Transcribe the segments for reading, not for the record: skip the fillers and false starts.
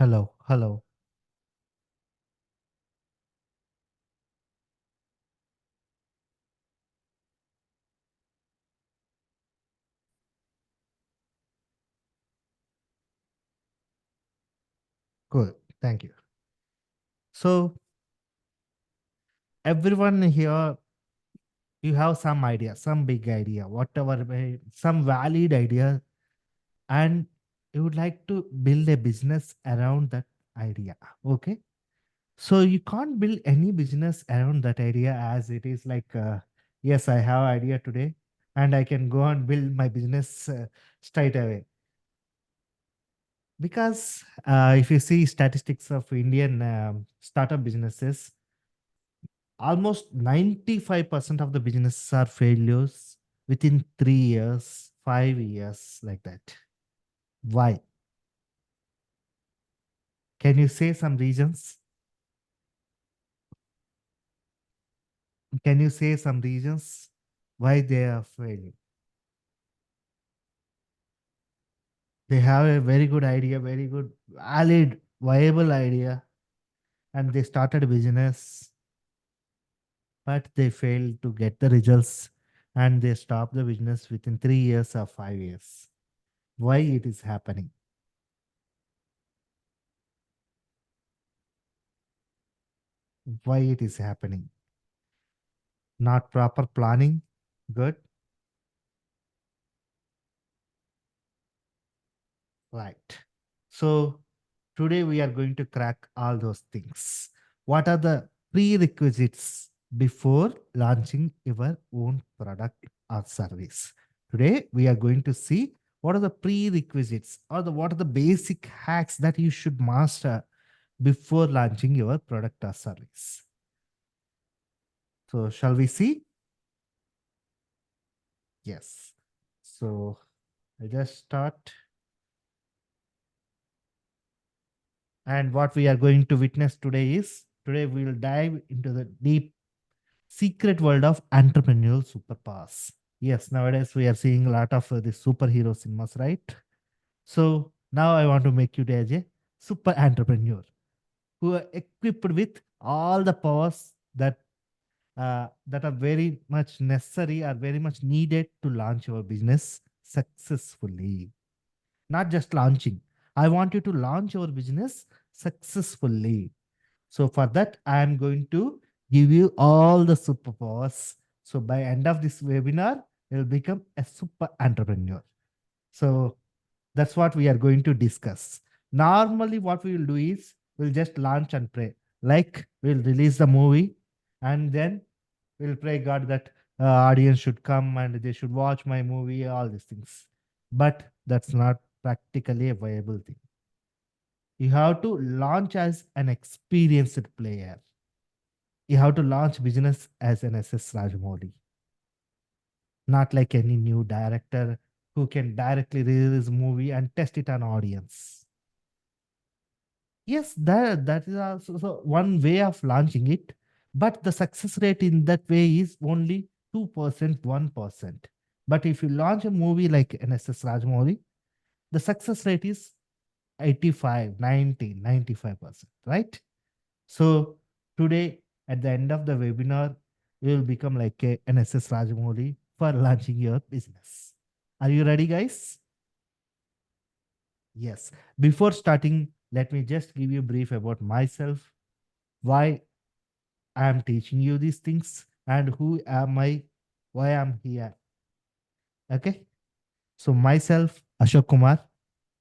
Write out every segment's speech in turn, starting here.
Hello, hello. Good. Thank you. So, everyone here, you have some idea, some big idea, whatever, some valid idea, and you would like to build a business around that idea. Okay. So, you can't build any business around that idea as it is like, yes, I have idea today, and I can go and build my business straight away. Because if you see statistics of Indian startup businesses, almost 95% of the businesses are failures within 3 years, 5 years, like that. Why? Can you say some reasons? Can you say some reasons why they are failing? They have a very good idea, very good, valid, viable idea, and they started a business, but they failed to get the results and they stop the business within 3 years or 5 years. Why it is happening? Why it is happening? Not proper planning. Good. Right. So today we are going to crack all those things. What are the prerequisites before launching your own product or service? Today we are going to see what are the prerequisites or what are the basic hacks that you should master before launching your product or service. So shall we see? Yes. So I just start. And what we are going to witness today is today we will dive into the deep secret world of entrepreneurial superpowers. Yes, nowadays we are seeing a lot of the superhero cinemas, right? So now I want to make you as a super entrepreneur who are equipped with all the powers that are very much necessary or very much needed to launch your business successfully. Not just launching. I want you to launch your business successfully. So for that, I am going to give you all the superpowers. So by end of this webinar, you'll become a super entrepreneur. So that's what we are going to discuss. Normally, what we will do is we'll just launch and pray. Like we'll release the movie and then we'll pray God that audience should come and they should watch my movie, all these things. But that's not practically a viable thing. You have to launch as an experienced player. You have to launch business as an SS Rajamouli, not like any new director who can directly release movie and test it on audience. Yes, that is also so one way of launching it, but the success rate in that way is only 2%, 1%. But if you launch a movie like an SS Rajamouli, the success rate is 85, 90, 95%, right? So today, at the end of the webinar, you will become like an SS Rajamouli for launching your business. Are you ready, guys? Yes. Before starting, let me just give you a brief about myself, why I am teaching you these things, and who am I, why I'm here. Okay. So myself, Ashok Kumar,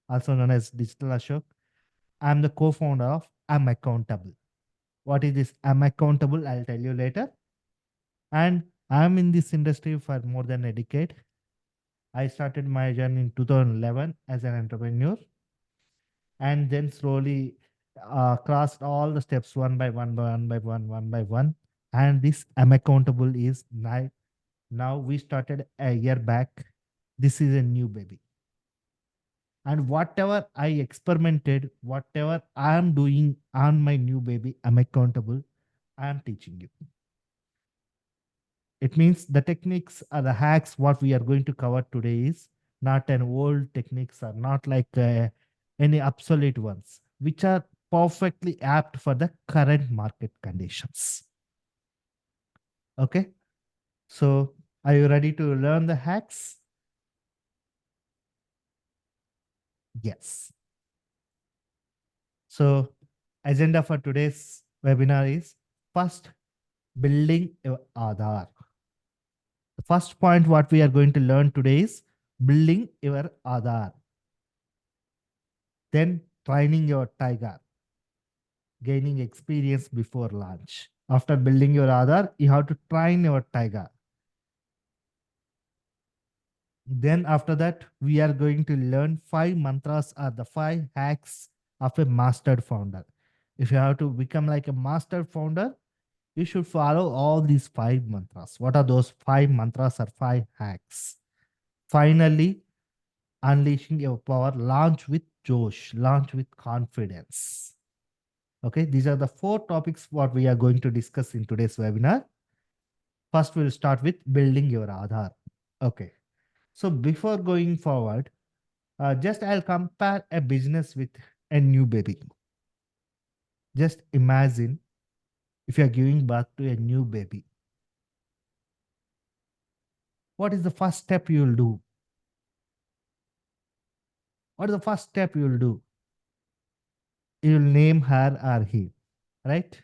also known as Digital Ashok. I'm the co-founder of I'm Accountable. What is this? I'm Accountable. I'll tell you later. And I'm in this industry for more than a decade. I started my journey in 2011 as an entrepreneur and then slowly crossed all the steps one by one, by one by one, one by one. And this I'm accountable is now we started a year back. This is a new baby. And whatever I experimented, whatever I am doing on my new baby, I'm accountable. I am teaching you. It means the techniques or the hacks what we are going to cover today is not an old techniques or not like any obsolete ones. which are perfectly apt for the current market conditions. Okay. So, are you ready to learn the hacks? Yes. So, agenda for today's webinar is first building your Aadhaar. The first point what we are going to learn today is building your Aadhaar. Then training your tiger, gaining experience before launch. After building your Aadhaar, you have to train your tiger. Then after that, we are going to learn five mantras or the five hacks of a mastered founder. If you have to become like a mastered founder, you should follow all these five mantras. What are those five mantras or five hacks? Finally, unleashing your power, launch with Josh, launch with confidence. Okay, these are the four topics what we are going to discuss in today's webinar. First, we'll start with building your Aadhaar. Okay, so before going forward, just I'll compare a business with a new baby. Just imagine if you're giving birth to a new baby. What is the first step you'll do? What is the first step you'll do? You'll name her or he, right?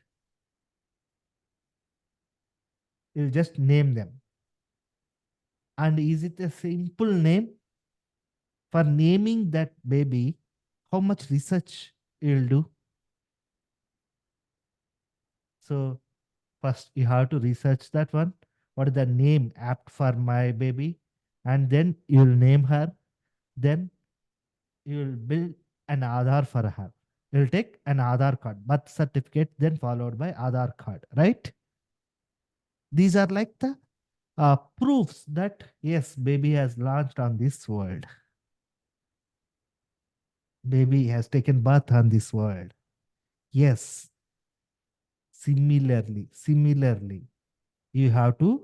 You'll just name them. And is it a simple name? For naming that baby, how much research you'll do? So first you have to research that one. What is the name apt for my baby? And then you'll name her. Then you'll build an Aadhaar for her. You'll take an Aadhaar card, birth certificate, then followed by Aadhaar card, right? These are like the proofs that yes, baby has launched on this world. Baby has taken birth on this world. Yes, similarly, you have to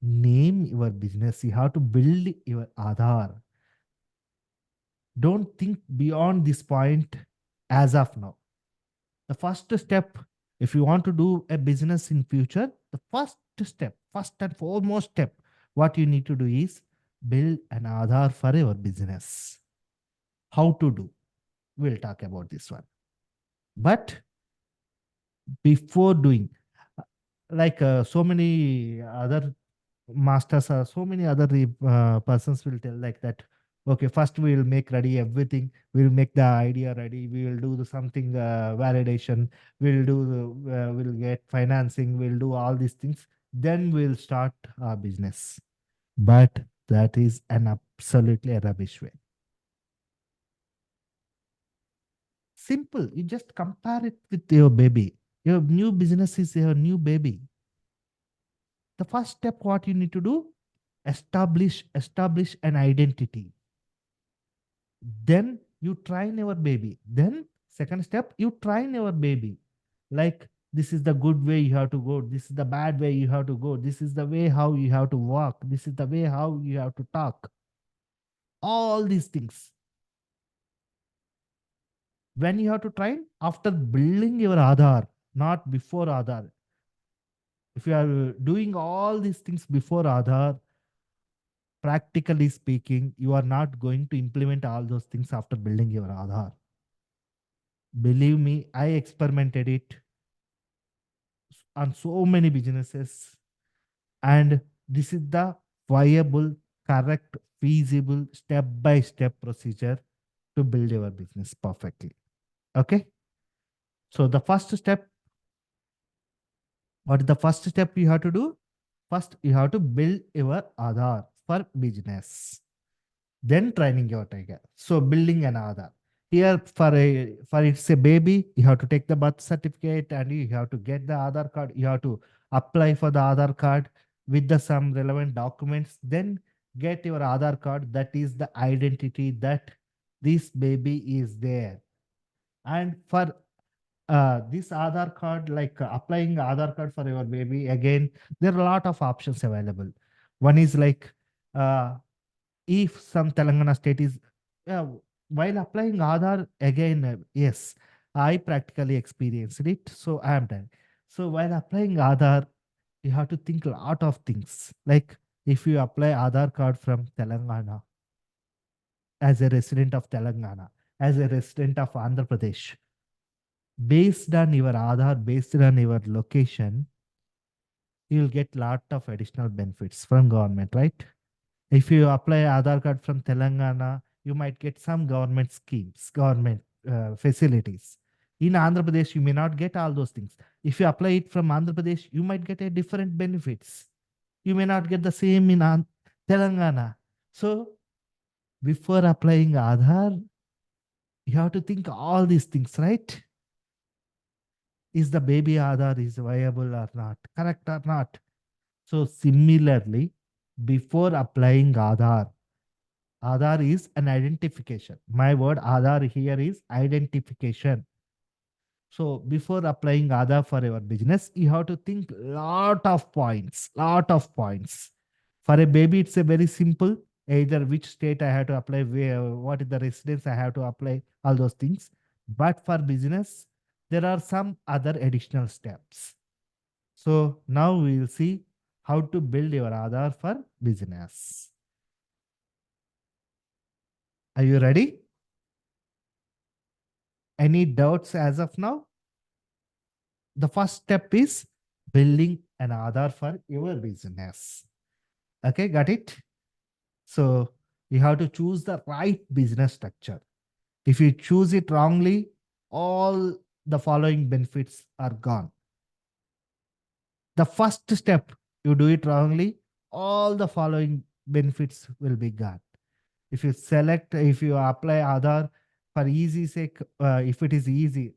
name your business. You have to build your Aadhaar. Don't think beyond this point as of now. The first step, if you want to do a business in future, the first step, first and foremost step, what you need to do is build an Aadhaar for your business. How to do? We'll talk about this one. But before doing, uh, like so many other masters or so many other persons will tell like that, okay, first we will make ready everything, we'll make the idea ready, we will do the something validation, we'll get financing, we'll do all these things, then we'll start our business. But that is an absolutely rubbish way. Simple, you just compare it with your baby. Your new business is your new baby. The first step what you need to do, establish an identity. Then you train your baby. Then second step, you train your baby. Like this is the good way you have to go, this is the bad way you have to go, this is the way how you have to walk, this is the way how you have to talk. All these things when you have to train after building your Aadhaar, not before Aadhaar. If you are doing all these things before Aadhaar, practically speaking, you are not going to implement all those things after building your Aadhaar. Believe me, I experimented it on so many businesses, and this is the viable, correct, feasible, step by step procedure to build your business perfectly. Okay. So, the first step, what is the first step you have to do? First, you have to build your Aadhaar for business. Then training your tiger. So building an Aadhaar. Here for it's a baby, you have to take the birth certificate and you have to get the Aadhaar card. You have to apply for the Aadhaar card with the some relevant documents. Then get your Aadhaar card. That is the identity that this baby is there. And for this Aadhaar card, like applying Aadhaar card for your baby, again, there are a lot of options available. One is like uh, if some Telangana state is, while applying Aadhaar again, yes, I practically experienced it, so I am done. So while applying Aadhaar, you have to think a lot of things. Like if you apply Aadhaar card from Telangana as a resident of Telangana, as a resident of Andhra Pradesh, based on your Aadhaar, based on your location, you'll get lot of additional benefits from government, right? If you apply Aadhaar card from Telangana, you might get some government schemes, government facilities. In Andhra Pradesh, you may not get all those things. If you apply it from Andhra Pradesh, you might get a different benefits. You may not get the same in Telangana. So before applying Aadhaar, you have to think all these things, right? Is the baby Aadhaar is viable or not, correct or not? So similarly, before applying Aadhaar, Aadhaar is an identification. My word Aadhaar here is identification. So before applying Aadhaar for your business, you have to think lot of points, lot of points. For a baby, it's a very simple. Either which state I have to apply, where, what is the residence I have to apply, all those things. But for business, there are some other additional steps. So now we will see how to build your Aadhaar for business. Are you ready? Any doubts as of now? The first step is building an Aadhaar for your business. Okay, got it? So you have to choose the right business structure. If you choose it wrongly, all the following benefits are gone. The first step, you do it wrongly, all the following benefits will be gone. If you select, if you apply Aadhaar for easy sake, if it is easy,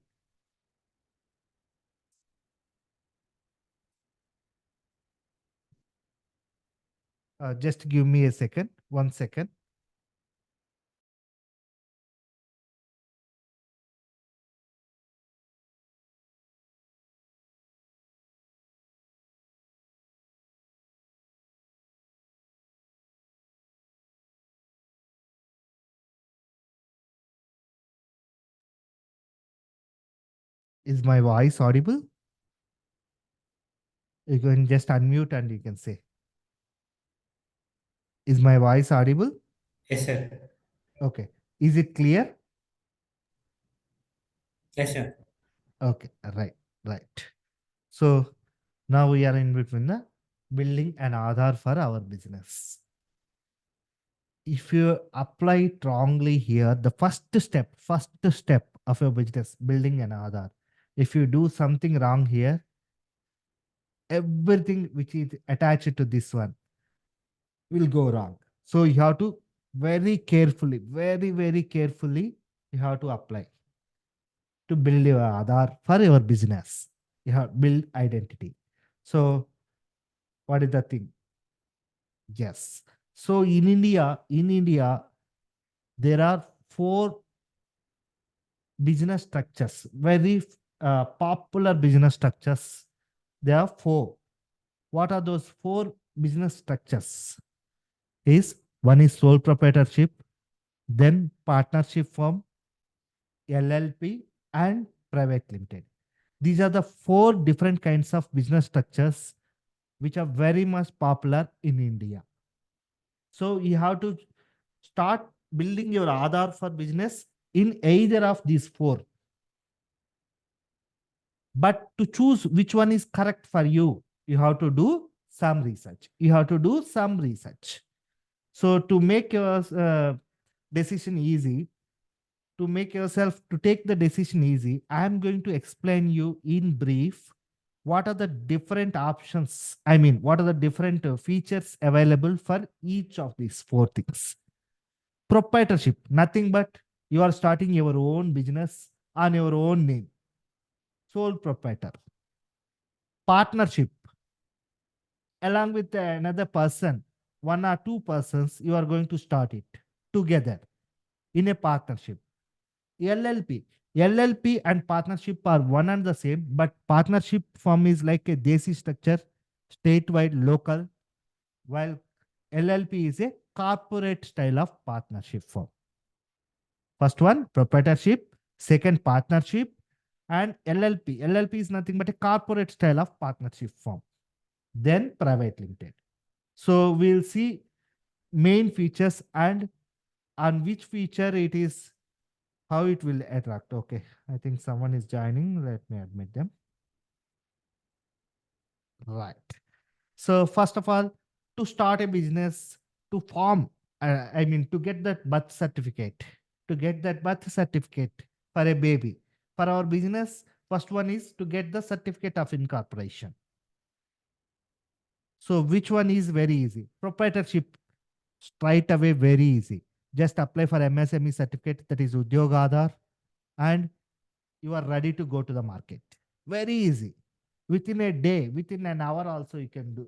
just give me a second, 1 second. Is my voice audible? You can just unmute and you can say, is my voice audible? Yes, sir. Okay. Is it clear? Yes, sir. Okay. Right. Right. So now we are in between the building an Aadhaar for our business. If you apply it wrongly here, the first step of your business, building an Aadhaar. If you do something wrong here, everything which is attached to this one will go wrong. So you have to very carefully, very carefully, you have to apply to build your Aadhaar for your business. You have build identity. So what is the thing? Yes. So in India, there are four business structures, very popular business structures. There are four. What are those four business structures? Is one is sole proprietorship, then partnership firm, LLP, and private limited. These are the four different kinds of business structures which are very much popular in India. So you have to start building your Aadhaar for business in either of these four. But to choose which one is correct for you, you have to do some research. You have to do some research. So to make your decision easy, to make yourself to take the decision easy, I am going to explain you in brief what are the different options. I mean, what are the different features available for each of these four things. Proprietorship, nothing but you are starting your own business on your own name. Sole proprietor. Partnership, along with another person, one or two persons, you are going to start it together in a partnership. LLP. LLP and partnership are one and the same, but partnership form is like a desi structure, statewide, local, while LLP is a corporate style of partnership form. First one, proprietorship. Second, partnership. And LLP is nothing but a corporate style of partnership form. Then private limited. So we'll see main features and on which feature it is, how it will attract. Okay, I think someone is joining. Let me admit them. Right. So first of all, to start a business, to form, to get that birth certificate, for a baby, for our business, first one is to get the certificate of incorporation. So which one is very easy? Proprietorship, straight away very easy. Just apply for MSME certificate, that is Udyog Aadhar, and you are ready to go to the market. Very easy. Within a day, within an hour also you can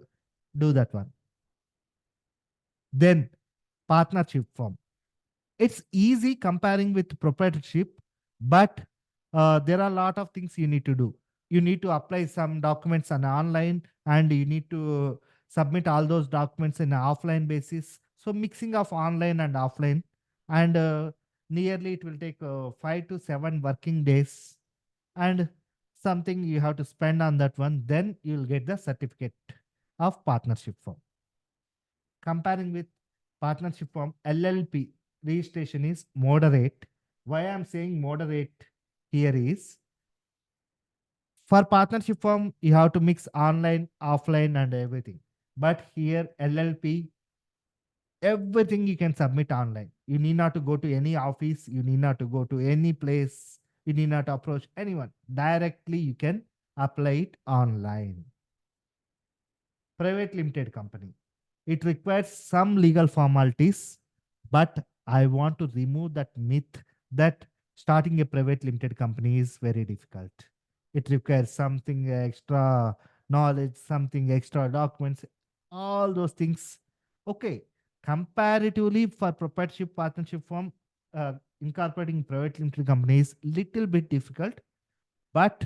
do that one. Then partnership form. It's easy comparing with proprietorship, but there are a lot of things you need to do. You need to apply some documents on online, and you need to submit all those documents in an offline basis. So mixing of online and offline, and nearly it will take 5 to 7 working days, and something you have to spend on that one. Then you'll get the certificate of partnership form. Comparing with partnership form, LLP registration is moderate. Why I'm saying moderate here is, for partnership form you have to mix online, offline, and everything. But here LLP, everything you can submit online. You need not to go to any office. You need not to go to any place. You need not approach anyone. Directly you can apply it online. Private limited company. It requires some legal formalities, but I want to remove that myth that starting a private limited company is very difficult. It requires something extra knowledge, something extra documents, all those things. Okay, comparatively for proprietorship partnership form, incorporating private limited companies little bit difficult, but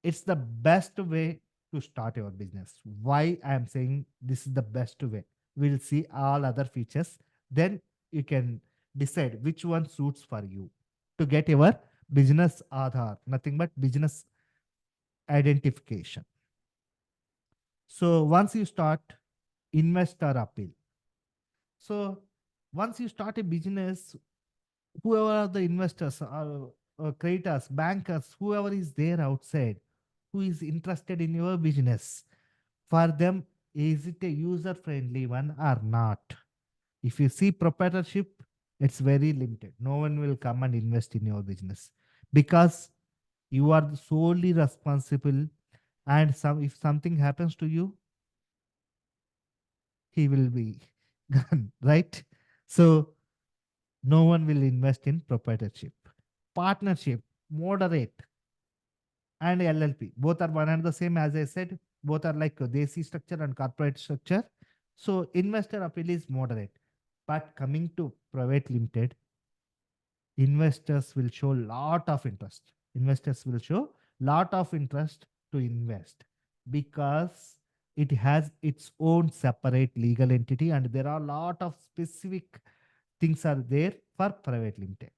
it's the best way to start your business. Why I am saying this is the best way? We'll see all other features. Then you can decide which one suits for you to get your business Aadhaar, nothing but business identification. So once you start, investor appeal. So once you start a business, whoever are the investors or creators, bankers, whoever is there outside, who is interested in your business, for them, is it a user friendly one or not? If you see proprietorship, it's very limited. No one will come and invest in your business because you are solely responsible. And if something happens to you, he will be gone, right? So no one will invest in proprietorship. Partnership, moderate, and LLP. Both are one and the same, as I said. Both are like a desi structure and corporate structure. So investor appeal is moderate. But coming to private limited, investors will show lot of interest. Investors will show lot of interest to invest because it has its own separate legal entity, and there are a lot of specific things are there for private limited.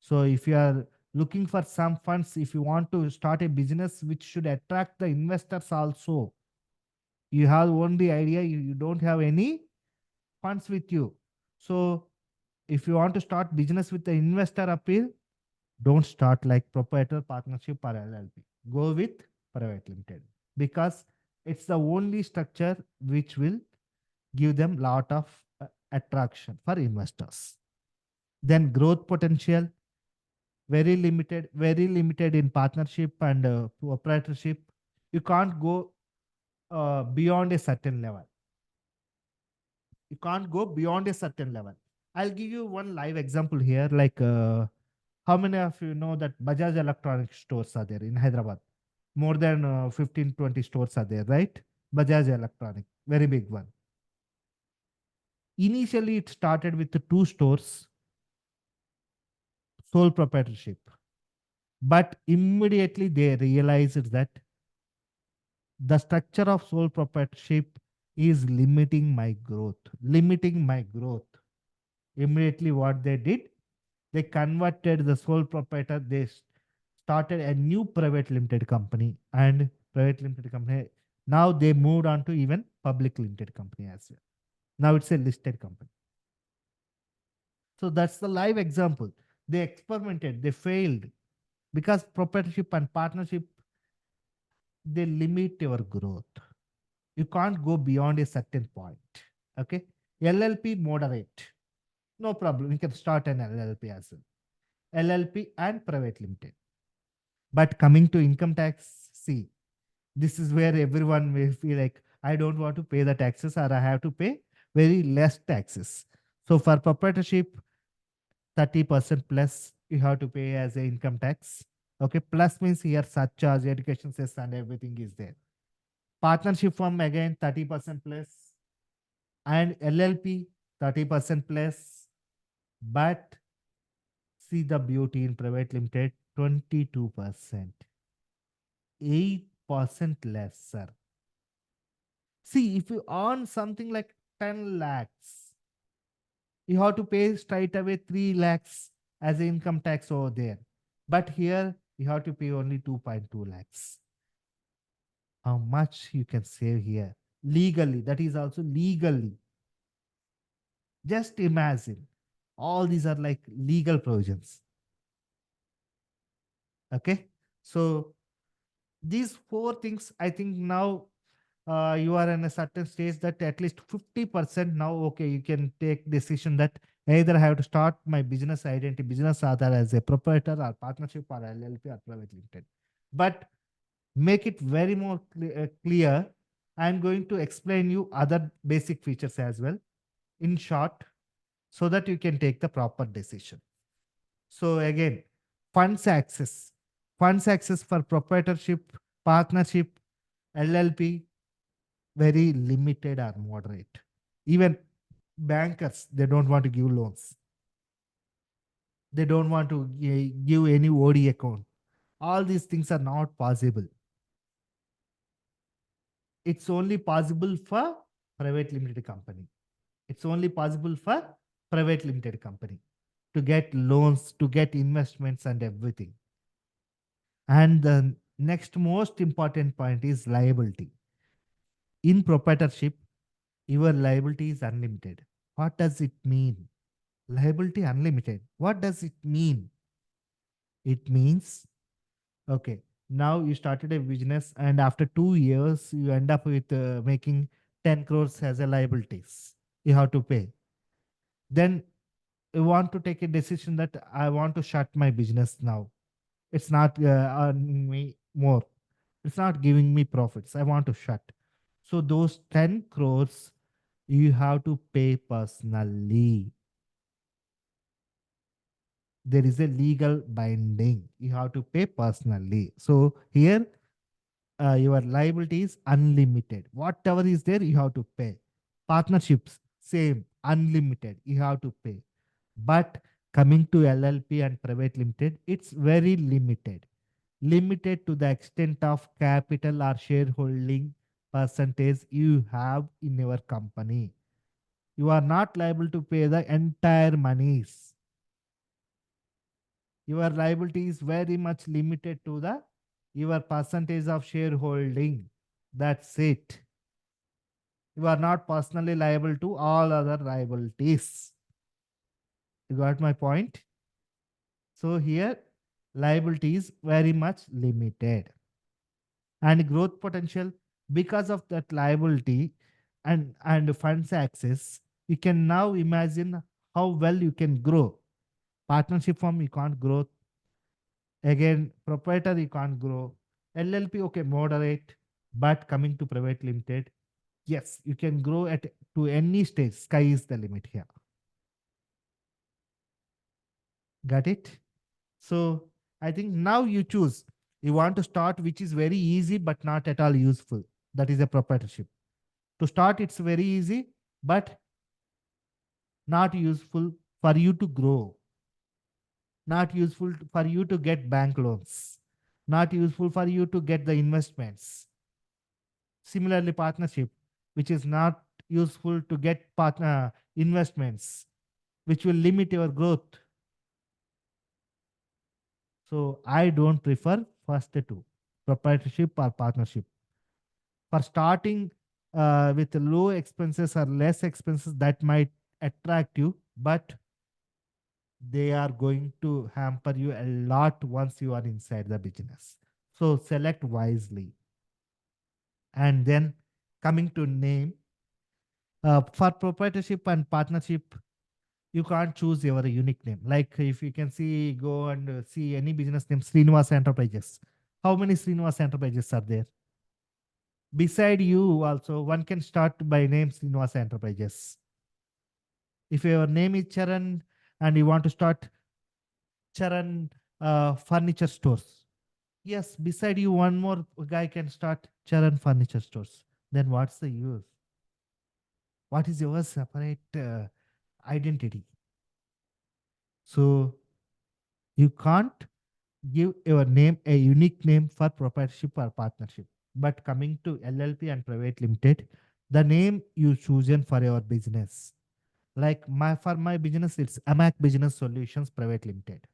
So if you are looking for some funds, if you want to start a business which should attract the investors also, you have only idea, you don't have any funds with you. So if you want to start business with the investor appeal, don't start like proprietor partnership or LLP. Go with private limited because it's the only structure which will give them lot of attraction for investors. Then growth potential, very limited in partnership and proprietorship. You can't go beyond a certain level. You can't go beyond a certain level. I'll give you one live example here. Like, how many of you know that Bajaj electronic stores are there in Hyderabad? More than 15, 20 stores are there, right? Bajaj electronic, very big one. Initially, it started with the 2 stores, sole proprietorship. But immediately they realized that the structure of sole proprietorship is limiting my growth. Immediately what they did, they converted the sole proprietor, they started a new private limited company, and private limited company, now they moved on to even public limited company as well. Now it's a listed company. So that's the live example. They experimented, they failed, because proprietorship and partnership, they limit your growth. You can't go beyond a certain point. Okay. LLP moderate, no problem, you can start an LLP as well. LLP and private limited. But coming to income tax, see, this is where everyone may feel like, I don't want to pay the taxes, or I have to pay very less taxes. So for proprietorship, 30% plus you have to pay as a income tax. Okay, plus means here surcharge, education cess, and everything is there. Partnership firm again 30% plus, and LLP 30% plus. But see the beauty in private limited, 22%, 8% lesser. See, if you earn something like 10 lakhs, you have to pay straight away 3 lakhs as income tax over there. But here you have to pay only 2.2 lakhs. How much you can save here legally? That is also legally. Just imagine. All these are like legal provisions. Okay. So these four things, I think now you are in a certain stage that at least 50% now, okay, you can take decision that either I have to start my business identity, business either as a proprietor or partnership or LLP or private limited. But make it very more clear. I'm going to explain you other basic features as well in short, so that you can take the proper decision. So again, funds access. Funds access for proprietorship, partnership, LLP, very limited or moderate. Even bankers, they don't want to give loans. They don't want to give any OD account. All these things are not possible. It's only possible for private limited company. It's only possible for private limited company to get loans, to get investments and everything. And the next most important point is liability. In proprietorship, your liability is unlimited. What does it mean? Liability unlimited. What does it mean? It means, okay, now you started a business, and after 2 years, you end up with making 10 crores as a liabilities. You have to pay. Then you want to take a decision that I want to shut my business now. It's not earning me more. It's not giving me profits. I want to shut. So those 10 crores you have to pay personally. There is a legal binding. You have to pay personally. So here your liability is unlimited. Whatever is there, you have to pay. Partnerships, same, unlimited. You have to pay. But coming to LLP and private limited, it's very limited. Limited to the extent of capital or shareholding percentage you have in your company. You are not liable to pay the entire monies. Your liability is very much limited to the your percentage of shareholding. That's it. You are not personally liable to all other liabilities. You got my point? So here liability is very much limited. And growth potential, because of that liability and funds access, you can now imagine how well you can grow. Partnership firm, you can't grow. Again, proprietor, you can't grow. LLP, okay, moderate. But coming to private limited, yes, you can grow at to any stage. Sky is the limit here. Got it? So I think now you choose. You want to start, which is very easy but not at all useful. That is a proprietorship. To start, it's very easy, but not useful for you to grow, not useful for you to get bank loans, not useful for you to get the investments. Similarly, partnership, which is not useful to get partner investments, which will limit your growth. So I don't prefer first two, proprietorship or partnership. For starting with low expenses or less expenses, that might attract you, but they are going to hamper you a lot once you are inside the business. So select wisely. And then coming to name, for proprietorship and partnership, you can't choose your unique name. Like if you can see, go and see any business name, Srinivas Enterprises. How many Srinivas Enterprises are there? Beside you, also, one can start by name Srinivas Enterprises. If your name is Charan and you want to start Charan furniture stores, yes, beside you, one more guy can start Charan furniture stores. Then what's the use? What is your separate identity? So you can't give your name a unique name for proprietorship or partnership. But coming to LLP and private limited, the name you chosen for your business, like my for my business, it's Amac Business Solutions Private Limited.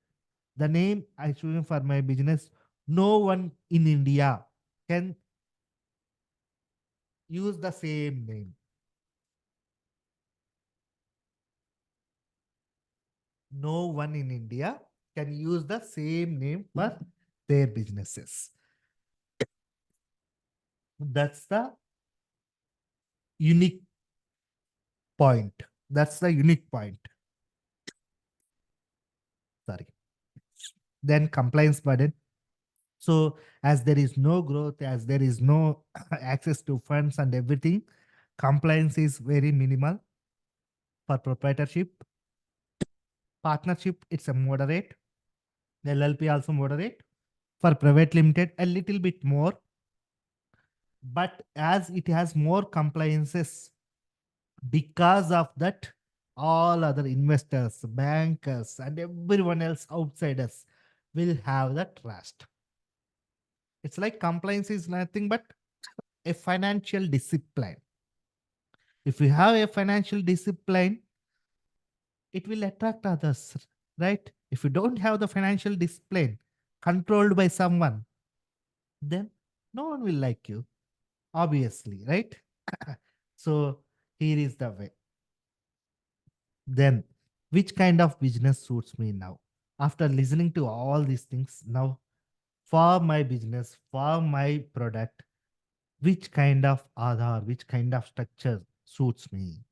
The name I chosen for my business, no one in India can use the same name. No one in India can use the same name for their businesses. That's the unique point. That's the unique point. Sorry. Then compliance burden. So as there is no growth, as there is no access to funds and everything, compliance is very minimal. For proprietorship, partnership, it's a moderate. LLP also moderate. For private limited, a little bit more. But as it has more compliances, because of that, all other investors, bankers, and everyone else outside us will have the trust. It's like compliance is nothing but a financial discipline. If you have a financial discipline, it will attract others, right? If you don't have the financial discipline controlled by someone, then no one will like you, obviously, right? So here is the way. Then, which kind of business suits me now? After listening to all these things, now for my business, for my product, which kind of Aadhaar, which kind of structure suits me?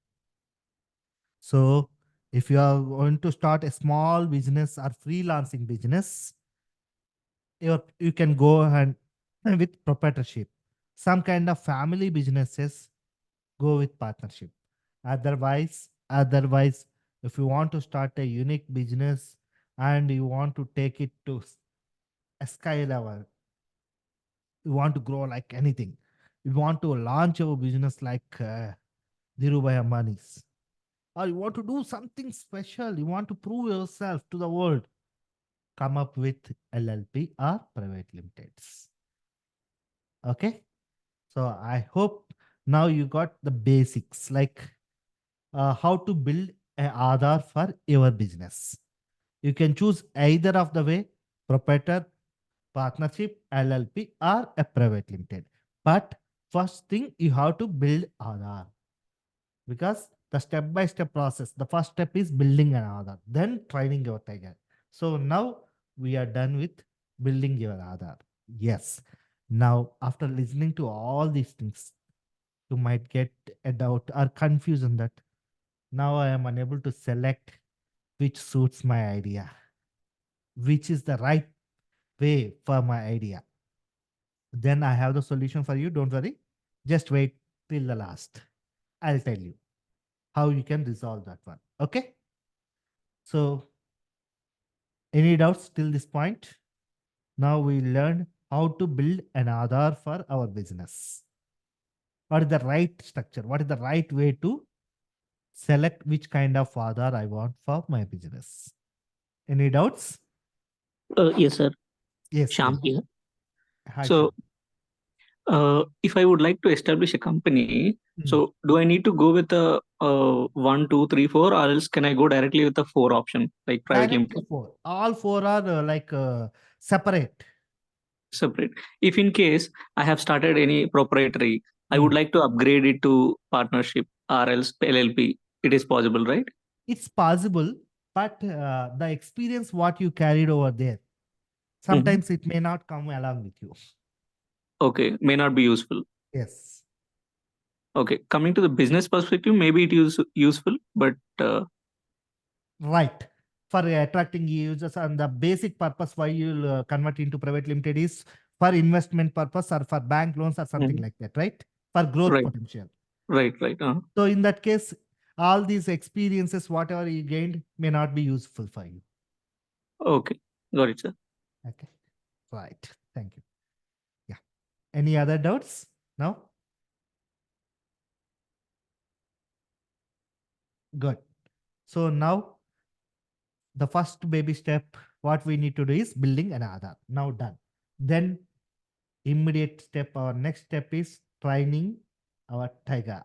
So, if you are going to start a small business or freelancing business, you can go and with proprietorship. Some kind of family businesses go with partnership. Otherwise, if you want to start a unique business and you want to take it to a sky level, you want to grow like anything. You want to launch your business like Dhirubhai Ambani's, or you want to do something special. You want to prove yourself to the world. Come up with LLP or private limiteds. Okay. So I hope now you got the basics, like how to build a Aadhaar for your business. You can choose either of the way, proprietor, partnership, LLP, or a private limited. But first thing, you have to build Aadhaar, because the step by step process, the first step is building an Aadhaar, then training your tiger. So now we are done with building your Aadhaar. Yes. Now, after listening to all these things, you might get a doubt or confusion that now I am unable to select which suits my idea, which is the right way for my idea. Then I have the solution for you. Don't worry. Just wait till the last. I'll tell you how you can resolve that one. Okay. So, any doubts till this point? Now we learned how to build an Aadhaar for our business. What is the right structure? What is the right way to select which kind of Aadhaar I want for my business? Any doubts? Yes, sir. Yes, Sham please. here. Hi, So, Shyam. if I would like to establish a company, Hmm. so do I need to go with the 1, 2, 3, 4, or else can I go directly with the 4 option, like private Directly limited? four. All four are like separate. Separate. If in case I have started any proprietary, I would Hmm. like to upgrade it to partnership or else LLP. It is possible, right? It's possible, but the experience what you carried over there, Mhm. sometimes it may not come along with you. Okay, may not be useful. Yes. Okay, coming to the business perspective, maybe it is useful, but Right. For attracting users, and the basic purpose why you'll convert into private limited is for investment purpose or for bank loans or something Mhm. like that, right? For growth Right, potential. right. So in that case, all these experiences, whatever you gained, may not be useful for you. Okay, got it, sir. Okay. Right. Thank you. Yeah. Any other doubts now? Good. So now the first baby step, what we need to do is building an Aadhaar. Now done. Then immediate step, our next step is training our tiger.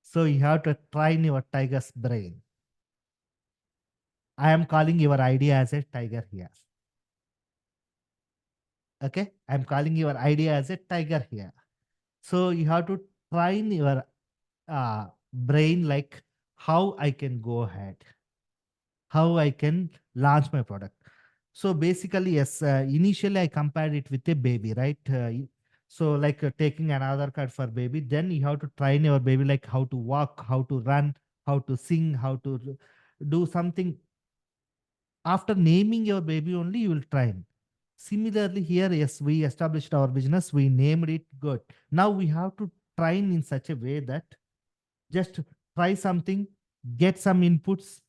So you have to train your tiger's brain. I am calling your idea as a tiger here. Okay. I'm calling your idea as a tiger here. So you have to train your brain like how I can go ahead, how I can launch my product. So basically, yes, initially I compared it with a baby, right? So like taking another card for baby, then you have to train your baby like how to walk, how to run, how to sing, how to do something. After naming your baby only, you will train. Similarly, here, yes, we established our business, we named it good. Now we have to train in such a way that just try something, get some inputs,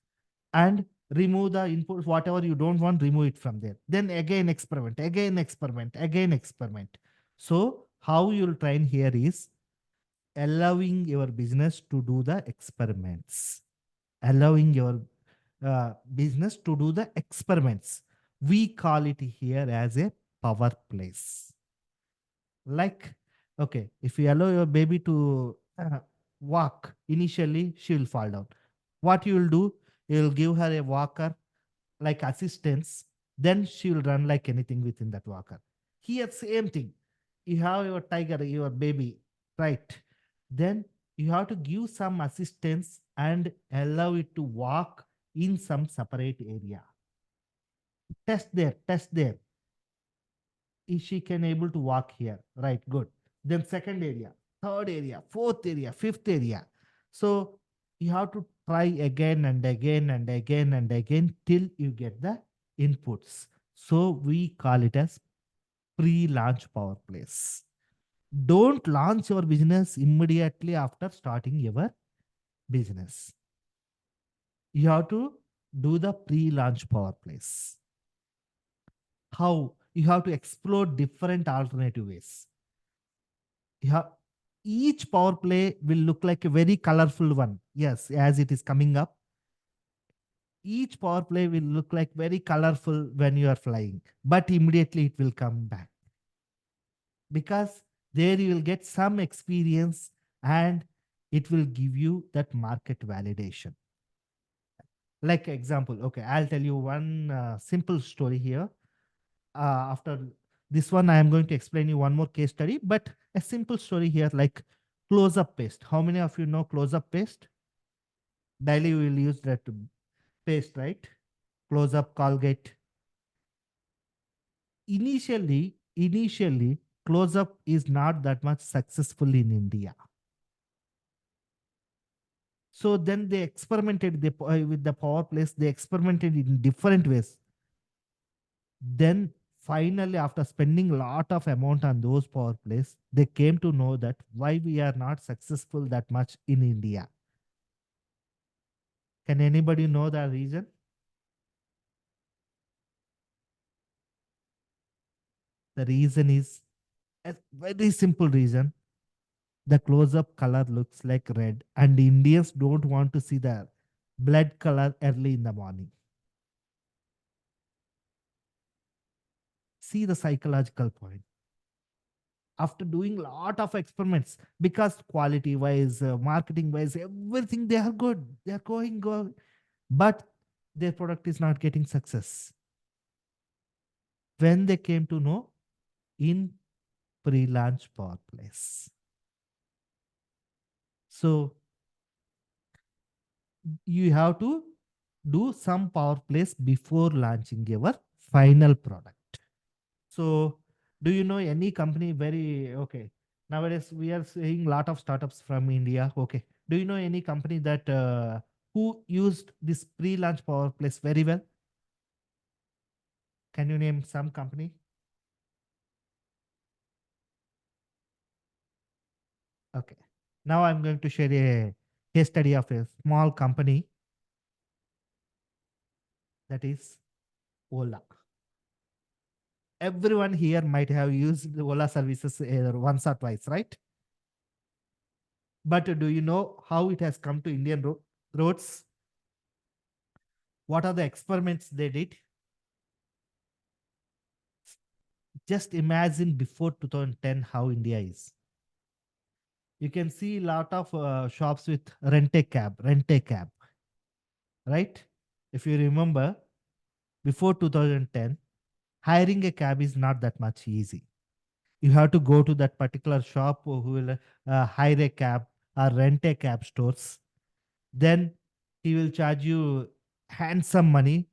and remove the input whatever you don't want, remove it from there, then again experiment, again experiment, again experiment. So how you'll train here is allowing your business to do the experiments, allowing your business to do the experiments. We call it here as a power place. Like, okay, if you allow your baby to walk, initially she will fall down. What you will do, you will give her a walker like assistance, then she will run like anything within that walker. Here, same thing. You have your tiger, your baby, right? Then you have to give some assistance and allow it to walk in some separate area. Test there, test there. Is she can able to walk here? Right, good. Then second area, third area, fourth area, fifth area. So you have to try again and again and again and again till you get the inputs. So we call it as pre-launch power plays. Don't launch your business immediately after starting your business. You have to do the pre-launch power plays. How? You have to explore different alternative ways. You have, each power play will look like a very colorful one. Yes, as it is coming up, each power play will look like very colorful when you are flying, but immediately it will come back because there you will get some experience and it will give you that market validation. Like example, okay, I'll tell you one simple story here. After this one, I am going to explain you one more case study, but a simple story here like close up paste. How many of you know close up paste? Daily we will use that paste, right? Close up, Colgate. Initially, close up is not that much successful in India. So then they experimented with the power place. They experimented in different ways. Then finally, after spending a lot of amount on those power plays, they came to know that why we are not successful that much in India. Can anybody know the reason? The reason is a very simple reason. The close up color looks like red, and Indians don't want to see the blood color early in the morning. See the psychological point. After doing lot of experiments, because quality wise, marketing wise, everything they are good, they are going, but their product is not getting success. when they came to know in pre-launch power plays. So you have to do some power plays before launching your final product. So do you know any company very okay? Nowadays we are seeing lot of startups from India. Okay. Do you know any company that who used this pre-launch power plays very well? Can you name some company? Okay. Now I'm going to share a case study of a small company, that is Ola. Everyone here might have used the Ola services either once or twice, right? But do you know how it has come to Indian roads? What are the experiments they did? Just imagine before 2010 how India is. You can see a lot of shops with rent a cab, right? If you remember, before 2010, hiring a cab is not that much easy. You have to go to that particular shop who will hire a cab or rent a cab stores. Then he will charge you handsome money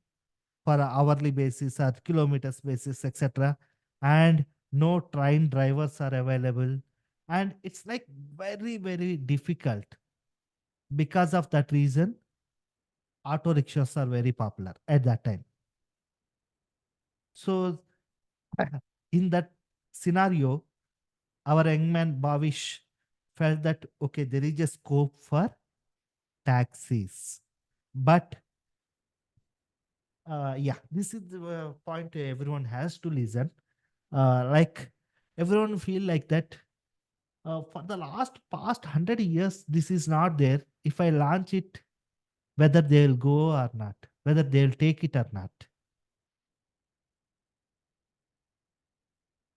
for a hourly basis or kilometers basis, etc. And no train drivers are available. And it's like very, very difficult. Because of that reason, auto rickshaws are very popular at that time. So in that scenario, our young man Bavish felt that okay, there is a scope for taxis. But yeah, this is the point everyone has to listen. Like everyone feel like that for the last past 100 years, this is not there. If I launch it, whether they'll go or not, whether they'll take it or not.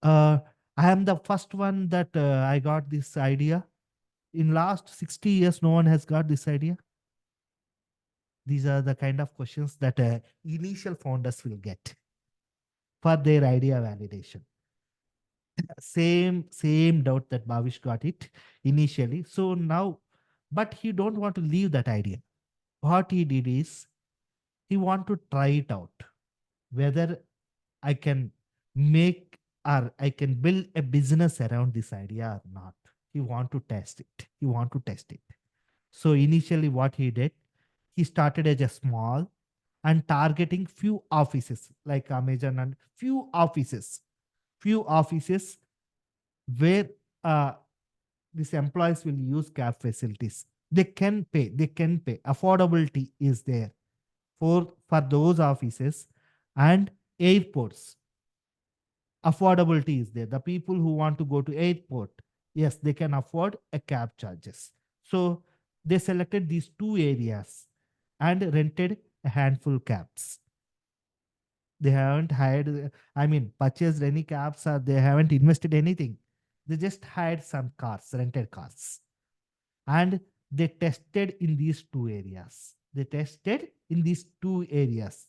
Uh, I am the first one that I got this idea. In last 60 years, no one has got this idea. These are the kind of questions that initial founders will get for their idea validation. Same doubt that Bhavish got it initially. So now, but he don't want to leave that idea. What he did is he want to try it out whether I can make or I can build a business around this idea or not. He want to test it. He want to test it. So initially, what he did, he started as a small and targeting few offices like Amazon and few offices where uh, these employees will use cab facilities. They can pay. Affordability is there for those offices and airports. Affordability is there. The people who want to go to airport, yes, they can afford a cab charges. So they selected these two areas and rented a handful cabs. They haven't hired, I mean, purchased any cabs or they haven't invested anything. They just hired some cars, rented cars. And they tested in these two areas. They tested in these two areas.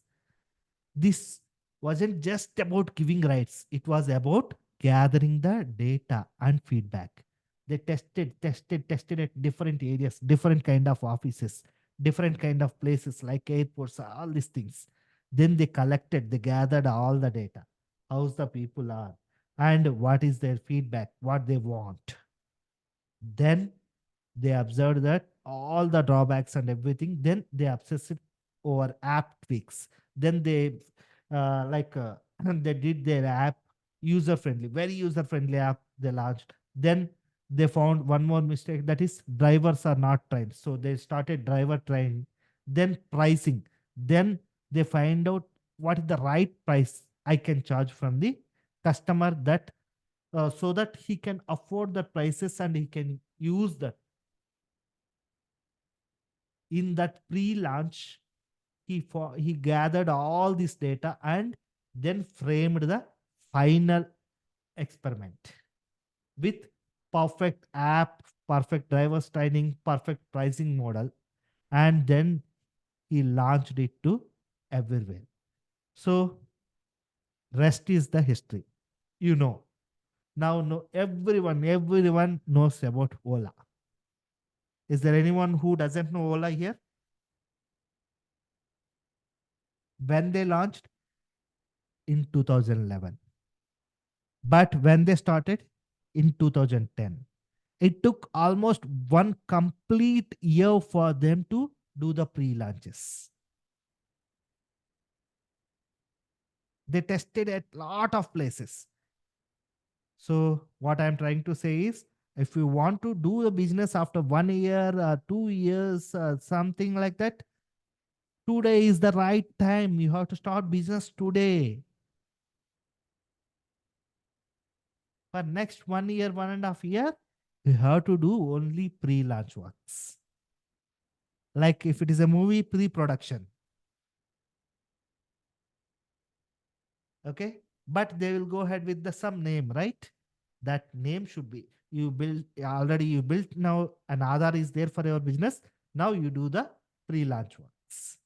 This wasn't just about giving rights, it was about gathering the data and feedback. They tested at different areas, different kind of offices, different kind of places like airports, all these things. Then they gathered all the data. How's the people are and what is their feedback, what they want. Then they observed that all the drawbacks and everything. Then they obsessed over app tweaks. Then they they did their app user friendly, very user friendly app they launched. Then they found one more mistake, that is drivers are not trained, so they started driver training. Then pricing. Then they find out what is the right price I can charge from the customer, that so that he can afford the prices and he can use that. In that pre-launch, he gathered all this data and then framed the final experiment with perfect app, perfect drivers training, perfect pricing model, and then he launched it to everywhere. So Rest is the history. You know. Now no, everyone knows about Ola. Is there anyone who doesn't know Ola here? When they launched in 2011. But when they started in 2010, it took almost one complete year for them to do the pre-launches. They tested at lot of places. So what I'm trying to say is, if you want to do the business after 1 year or 2 years, something like that, today is the right time. You have to start business today. For next 1 year, 1.5 year, you have to do only pre-launch works. Like if it is a movie, pre-production. Okay. But they will go ahead with the some name, right? That name should be you build already you built now an Aadhaar is there for your business. Now you do the pre-launch works.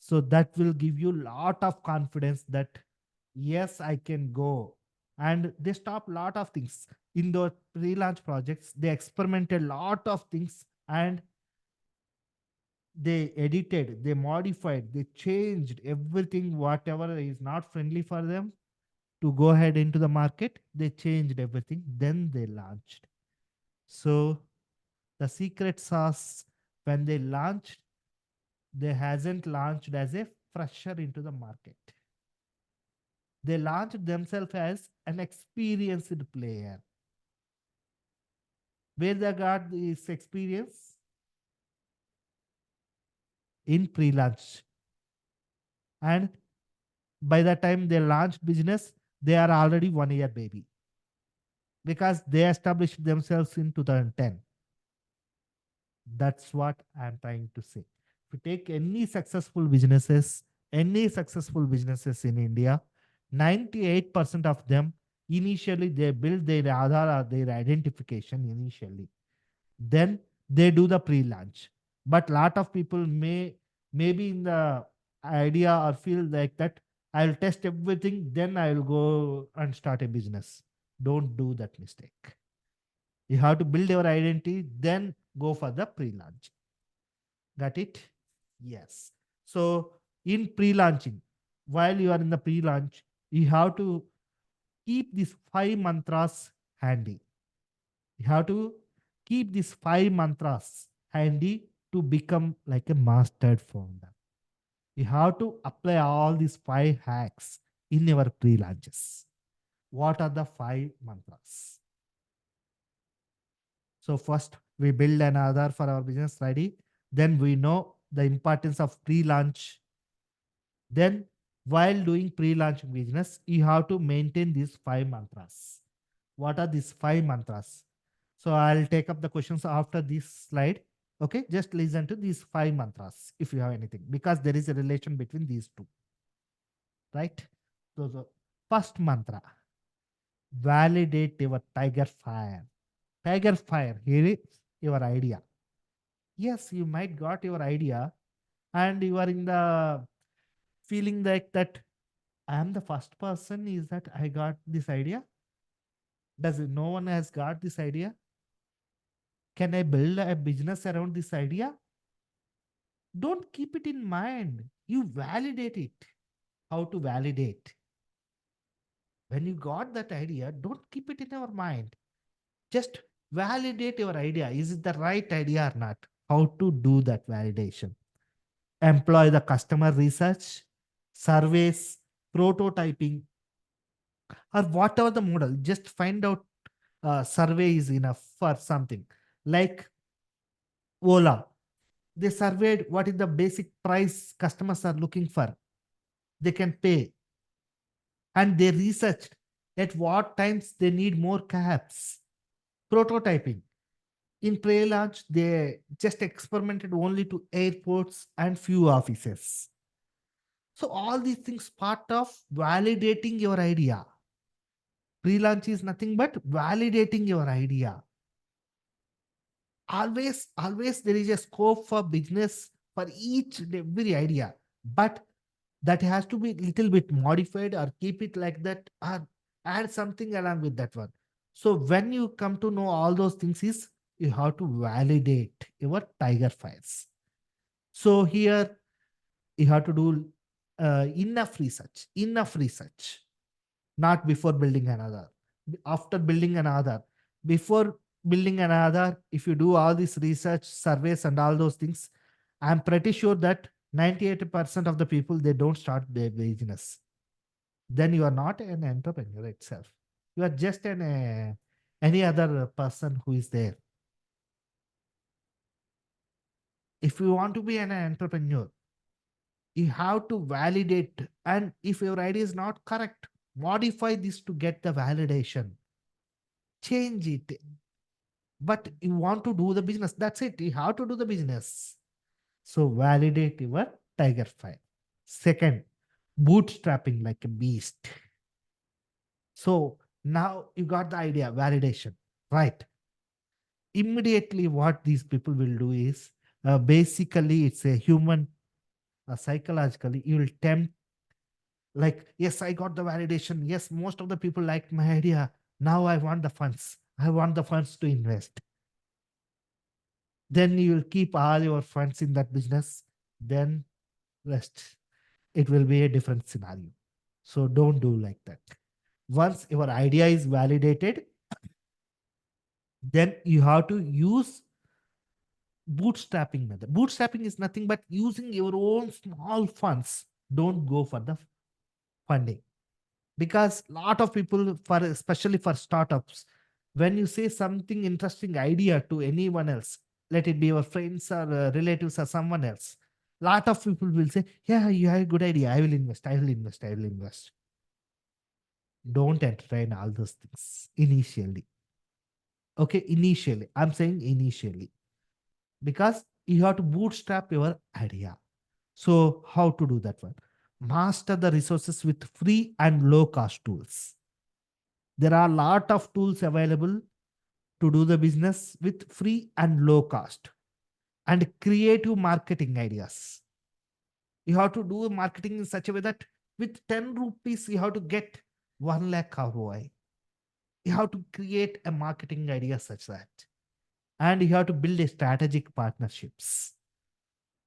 So that will give you lot of confidence that yes, I can go. And they stop lot of things in the pre-launch projects. They experimented lot of things and they edited, they modified, they changed everything, whatever is not friendly for them to go ahead into the market. They changed everything. Then they launched. So the secret sauce, when they launched, they hasn't launched as a fresher into the market. They launched themselves as an experienced player. Where they got this experience? In pre-launch. And by the time they launched business, they are already 1 year baby. Because they established themselves in 2010. That's what I'm trying to say. If you take any successful businesses in India, 98% of them initially they build their Aadhaar or their identification initially. Then they do the pre-launch. But lot of people maybe in the idea or feel like that I'll test everything, then I'll go and start a business. Don't do that mistake. You have to build your identity, then go for the pre-launch. Got it? Yes. So in pre-launching, while you are in the pre-launch, you have to keep these 5 mantras handy. You have to keep these 5 mantras handy to become like a mastered founder. You have to apply all these 5 hacks in your pre-launches. What are the 5 mantras? So first we build an Aadhaar for our business ready. Then we know the importance of pre-launch. Then while doing pre-launch business, you have to maintain these 5 mantras. What are these 5 mantras? So I'll take up the questions after this slide. Okay, just listen to these 5 mantras if you have anything, because there is a relation between these two. Right? So the first mantra, validate your tiger fire. Tiger fire, here is your idea. Yes, you might got your idea and you are in the feeling like that I am the first person is that I got this idea. Does no one has got this idea? Can I build a business around this idea? Don't keep it in mind. You validate it. How to validate? When you got that idea, don't keep it in your mind. Just validate your idea. Is it the right idea or not? How to do that validation? Employ the customer research, surveys, prototyping, or whatever the model. Just find out survey is enough for something. Like Ola, they surveyed what is the basic price customers are looking for. They can pay. And they researched at what times they need more cabs. Prototyping. In pre-launch, they just experimented only to airports and few offices. So all these things part of validating your idea. Pre-launch is nothing but validating your idea. Always there is a scope for business for each and every idea. But that has to be little bit modified or keep it like that or add something along with that one. So when you come to know all those things is you have to validate your tiger files. So here you have to do enough research, not before building another. After building another, before building another, if you do all this research, surveys, and all those things, I'm pretty sure that 98% of the people they don't start their business. Then you are not an entrepreneur itself. You are just any other person who is there. If you want to be an entrepreneur, you have to validate, and if your idea is not correct, modify this to get the validation, change it. But you want to do the business, that's it, you have to do the business. So validate your tiger file. Second, bootstrapping like a beast. So now you got the idea, validation, right? Immediately what these people will do is, basically it's a human, psychologically you will tempt, like, yes, I got the validation, yes, most of the people like my idea, now I want the funds, I want the funds to invest. Then you will keep all your funds in that business, then rest, it will be a different scenario. So don't do like that. Once your idea is validated, then you have to use bootstrapping method. Bootstrapping is nothing but using your own small funds. Don't go for the funding, because lot of people, for especially for startups, when you say something interesting idea to anyone else, let it be your friends or relatives or someone else, lot of people will say, yeah, you have a good idea, I will invest, I will invest, I will invest. Don't entertain all those things initially. Okay, initially, I'm saying initially, because you have to bootstrap your idea. So how to do that one? Master the resources with free and low cost tools. There are a lot of tools available to do the business with free and low cost, and creative marketing ideas. You have to do marketing in such a way that with 10 rupees, you have to get 1 lakh ROI. You have to create a marketing idea such that, and you have to build a strategic partnerships.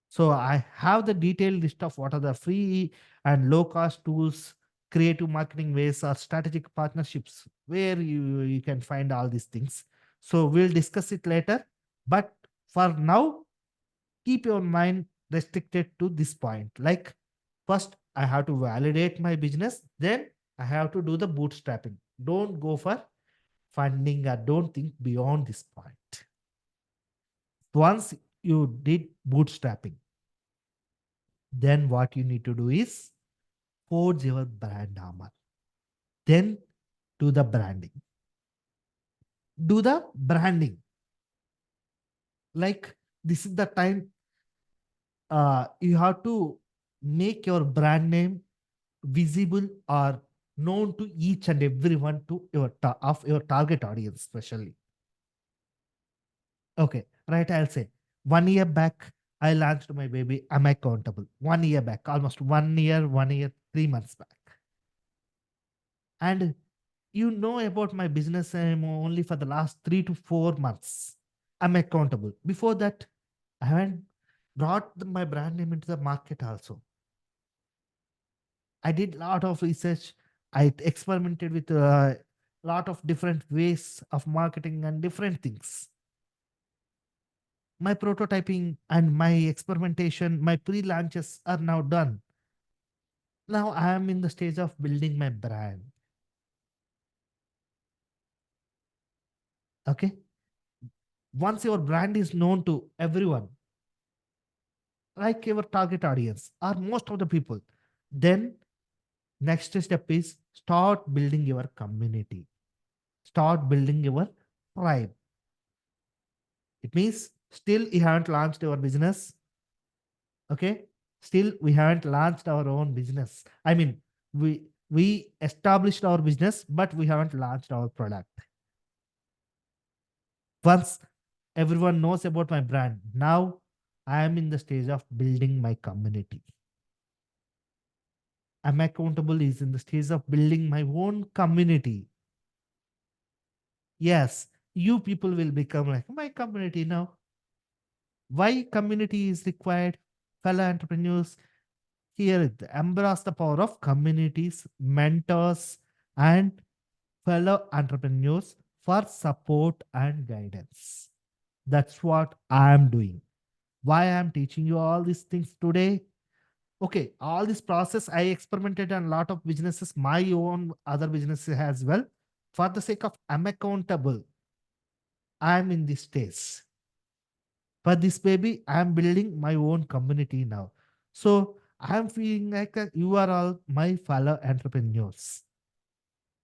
So I have the detailed list of what are the free and low cost tools, creative marketing ways, or strategic partnerships where you can find all these things. So we'll discuss it later. But for now, keep your mind restricted to this point. Like, first, I have to validate my business, then I have to do the bootstrapping. Don't go for funding or don't think beyond this point. Once you did bootstrapping, then what you need to do is forge your brand armor. Then do the branding. Do the branding. Like, this is the time, you have to make your brand name visible or known to each and everyone to of your target audience, especially. Okay, right. I'll say 1 year back, I launched my baby. Am I accountable? 1 year back, almost 1 year, 1 year, 3 months back. And you know about my business only for the last 3 to 4 months. I'm accountable. Before that, I haven't brought my brand name into the market also. I did a lot of research. I experimented with a lot of different ways of marketing and different things. My prototyping and my experimentation, my pre-launches are now done. Now I am in the stage of building my brand. Okay. Once your brand is known to everyone, like your target audience or most of the people, then next step is start building your community, start building your tribe. It means still you haven't launched your business. Okay, still we haven't launched our own business. I mean, we established our business, but we haven't launched our product. Once everyone knows about my brand, now I am in the stage of building my community. I'm accountable is in the stage of building my own community. Yes, you people will become like my community now. Why community is required? Fellow entrepreneurs, here embrace the power of communities, mentors, and fellow entrepreneurs for support and guidance. That's what I am doing. Why I'm teaching you all these things today? Okay, all this process I experimented on a lot of businesses, my own other businesses as well. For the sake of I'm accountable, I'm in this stage. For this baby, I'm building my own community now. So I'm feeling like you are all my fellow entrepreneurs.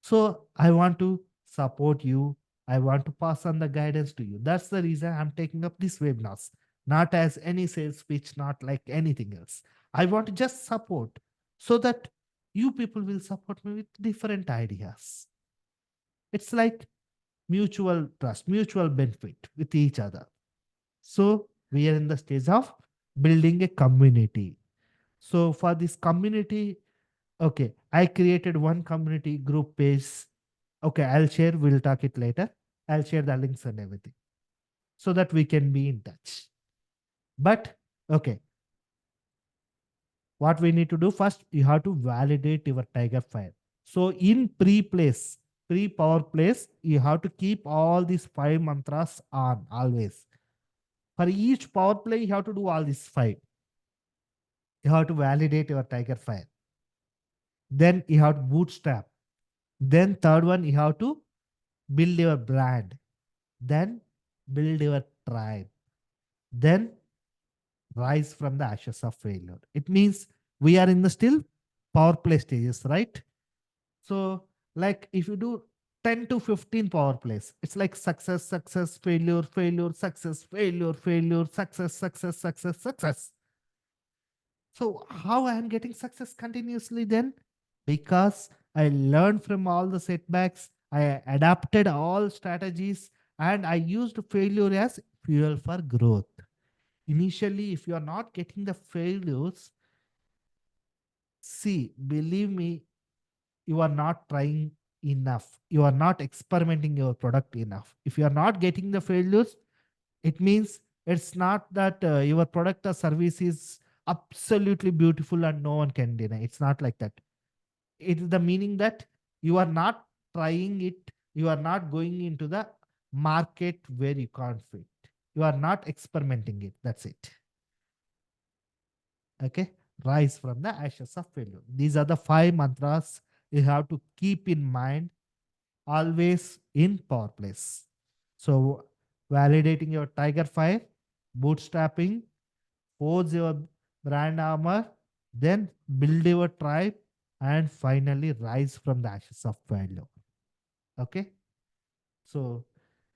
So I want to support you. I want to pass on the guidance to you. That's the reason I'm taking up this webinars, not as any sales pitch, not like anything else. I want to just support so that you people will support me with different ideas. It's like mutual trust, mutual benefit with each other. So we are in the stage of building a community. So for this community, okay, I created one community group page. Okay, I'll share, we'll talk it later. I'll share the links and everything so that we can be in touch. But okay, what we need to do first, you have to validate your Tiger file. So in pre-place, pre-power place, you have to keep all these five mantras on always. For each power play, you have to do all these five. You have to validate your Tiger file. Then you have to bootstrap. Then third one, you have to build your brand. Then build your tribe. Then rise from the ashes of failure. It means we are in the still power play stages, right? So, like if you do 10 to 15 power plays, it's like success, success, failure, failure, success, failure, failure, success, success, success, success. So, how I am getting success continuously then? Because I learned from all the setbacks, I adapted all strategies, and I used failure as fuel for growth. Initially, if you are not getting the failures, see, believe me, you are not trying enough. You are not experimenting your product enough. If you are not getting the failures, it means it's not that your product or service is absolutely beautiful and no one can deny. It's not like that. It is the meaning that you are not trying it. You are not going into the market where you can't fit. You are not experimenting it. That's it. Okay, rise from the ashes of failure. These are the five mantras you have to keep in mind always in power place. So validating your tiger fire, bootstrapping, forge your brand armor, then build your tribe, and finally rise from the ashes of failure. Okay, so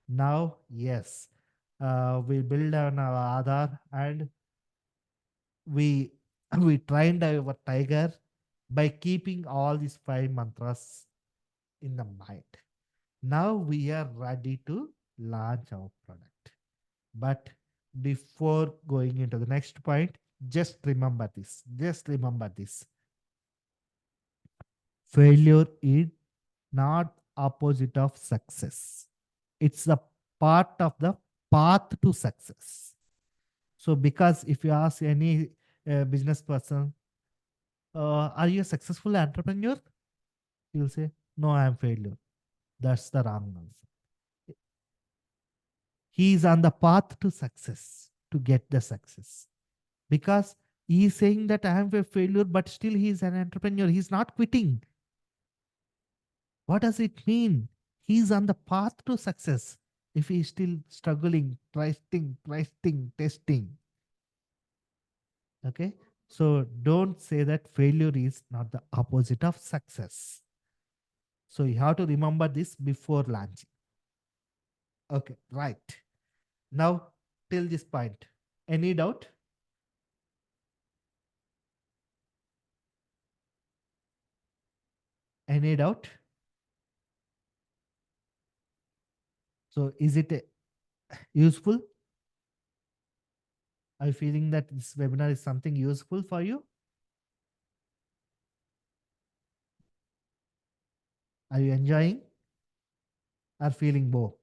now yes, we build on our Aadhaar and we we trained our tiger by keeping all these five mantras in the mind. Now we are ready to launch our product. But before going into the next point, just remember this. Just remember this. Failure is not opposite of success. It's a part of the path to success. So because if you ask any business person, are you a successful entrepreneur? He'll say, no, I am failure. That's the wrong answer. He is on the path to success, to get the success. Because he is saying that I am a failure, but still he is an entrepreneur. He's not quitting. What does it mean? He's on the path to success. If he is still struggling, testing. Okay. So don't say that failure is not the opposite of success. So you have to remember this before launching. Okay, right. Now, till this point, any doubt? Any doubt? So, is it useful? Are you feeling that this webinar is something useful for you? Are you enjoying or feeling bored?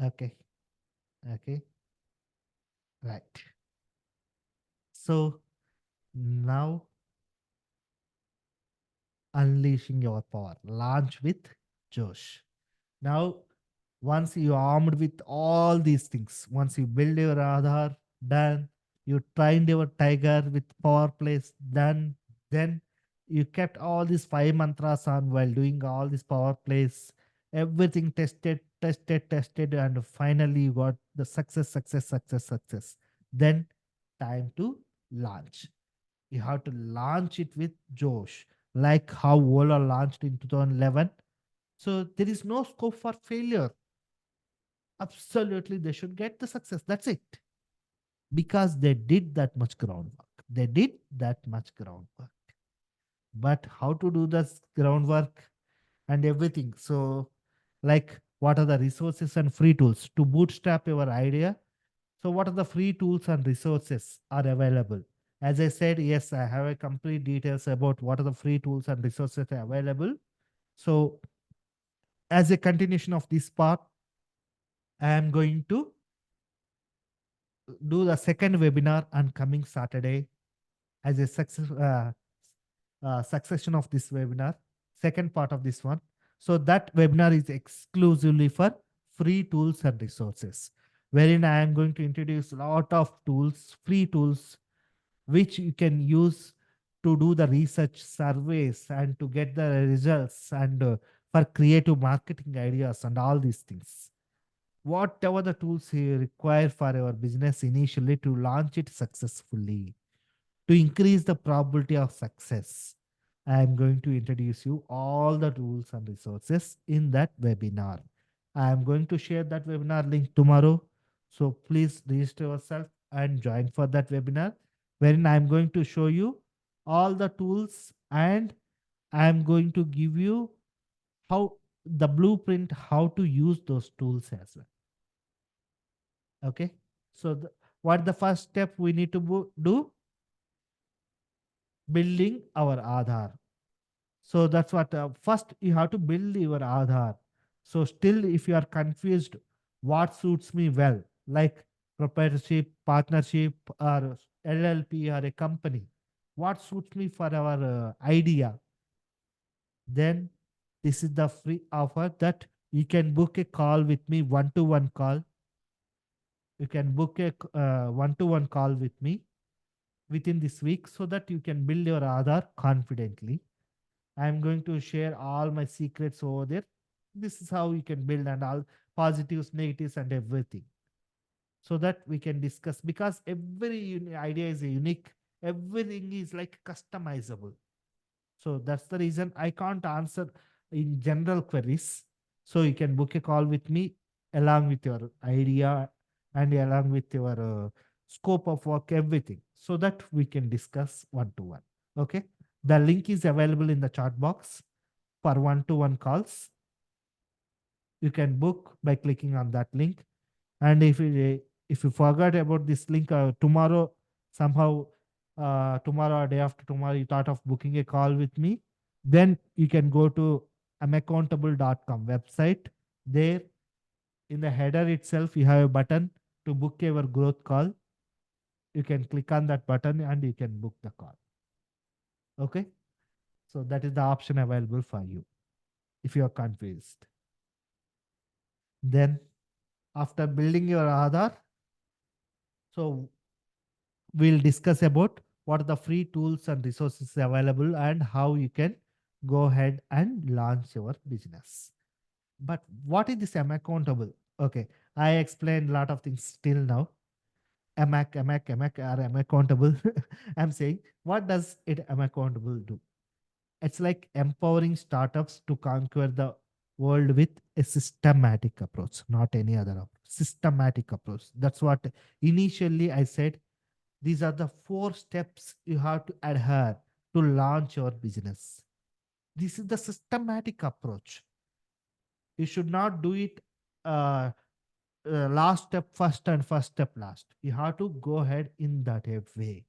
Okay. Okay. Right. So now unleashing your power. Launch with Josh. Now, once you armed with all these things, once you build your Aadhaar, done, you trained your tiger with power plays, done, then you kept all these five mantras on while doing all these power plays, everything tested, and finally you got the success. Then time to launch. You have to launch it with Josh, like how Ola launched in 2011. So there is no scope for failure. Absolutely, they should get the success. That's it. Because they did that much groundwork. They did that much groundwork. But how to do this groundwork and everything? So, like, what are the resources and free tools to bootstrap your idea? So, what are the free tools and resources are available? As I said, yes, I have a complete details about what are the free tools and resources available. So, as a continuation of this part, I am going to do the second webinar on coming Saturday as a succession of this webinar, second part of this one. So that webinar is exclusively for free tools and resources, wherein I am going to introduce a lot of tools, free tools, which you can use to do the research surveys and to get the results and for creative marketing ideas and all these things. Whatever the tools you require for your business initially to launch it successfully, to increase the probability of success, I am going to introduce you all the tools and resources in that webinar. I am going to share that webinar link tomorrow. So please register yourself and join for that webinar, wherein I am going to show you all the tools and I am going to give you how the blueprint, how to use those tools as well. Okay. So what the first step we need to do? Building our Aadhaar. So that's what first you have to build your Aadhaar. So still, if you are confused, what suits me well, like proprietorship, partnership, or LLP or a company, what suits me for our idea, then this is the free offer that you can book a call with me, one-to-one call. You can book a one-to-one call with me within this week so that you can build your Aadhaar confidently. I'm going to share all my secrets over there. This is how you can build and all positives, negatives, and everything so that we can discuss because every idea is unique. Everything is like customizable. So that's the reason I can't answer in general queries. So you can book a call with me along with your idea and along with your scope of work, everything, so that we can discuss one to one. Okay. The link is available in the chat box for one to one calls. You can book by clicking on that link. And if you forgot about this link tomorrow, somehow tomorrow or day after tomorrow, you thought of booking a call with me, then you can go to amaccountable.com website. There in the header itself, you have a button to book your growth call. You can click on that button and you can book the call. Okay. So that is the option available for you if you are confused. Then after building your Aadhaar, so we'll discuss about what are the free tools and resources available and how you can go ahead and launch your business. But what is this am accountable? Okay, I explained a lot of things till now. Am or am accountable. I'm saying, what does it am accountable do? It's like empowering startups to conquer the world with a systematic approach, not any other approach. Systematic approach. That's what initially I said. These are the 4 steps you have to adhere to launch your business. This is the systematic approach. You should not do it uh, last step first and first step last. You have to go ahead in that a way.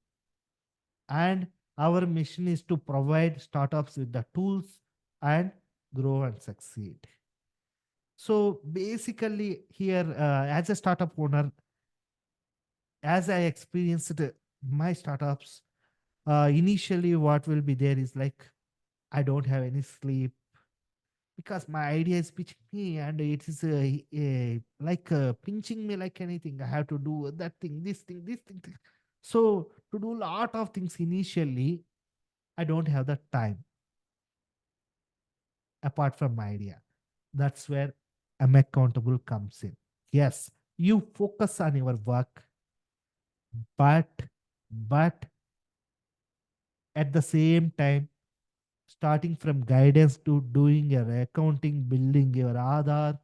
And our mission is to provide startups with the tools and grow and succeed. So basically, here, as a startup owner, as I experienced my startups, initially what will be there is like I don't have any sleep because my idea is pitching me and it is like pinching me like anything. I have to do that thing, this thing. So to do a lot of things initially, I don't have the time apart from my idea. That's where I'm accountable comes in. Yes, you focus on your work, but but at the same time, starting from guidance to doing your accounting, building your Aadhaar,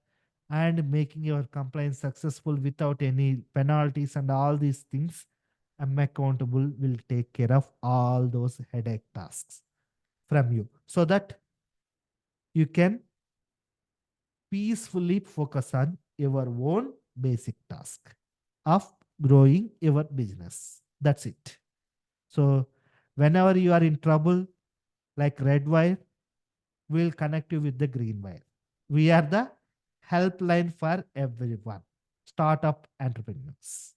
and making your compliance successful without any penalties and all these things, I'm accountable will take care of all those headache tasks from you so that you can peacefully focus on your own basic task of growing your business. That's it. So, whenever you are in trouble, like red wire, we'll connect you with the green wire. We are the helpline for everyone, startup entrepreneurs.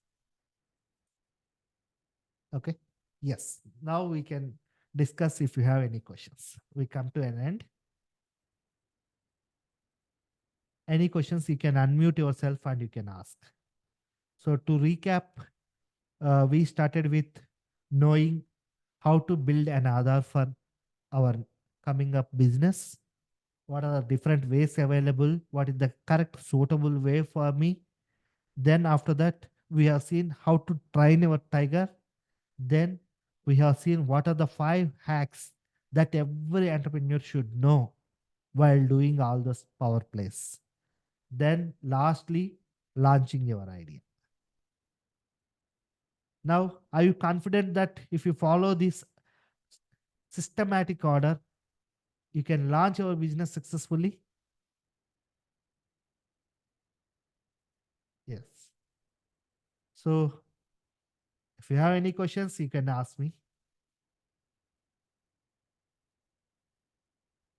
Okay. Yes. Now we can discuss if you have any questions. We come to an end. Any questions, you can unmute yourself and you can ask. So, to recap, we started with knowing how to build an Aadhaar for our coming up business. What are the different ways available? What is the correct suitable way for me? Then after that, we have seen how to train our tiger. Then we have seen what are the 5 hacks that every entrepreneur should know while doing all those power plays. Then lastly, launching your idea. Now, are you confident that if you follow this systematic order, you can launch your business successfully? Yes. So if you have any questions, you can ask me.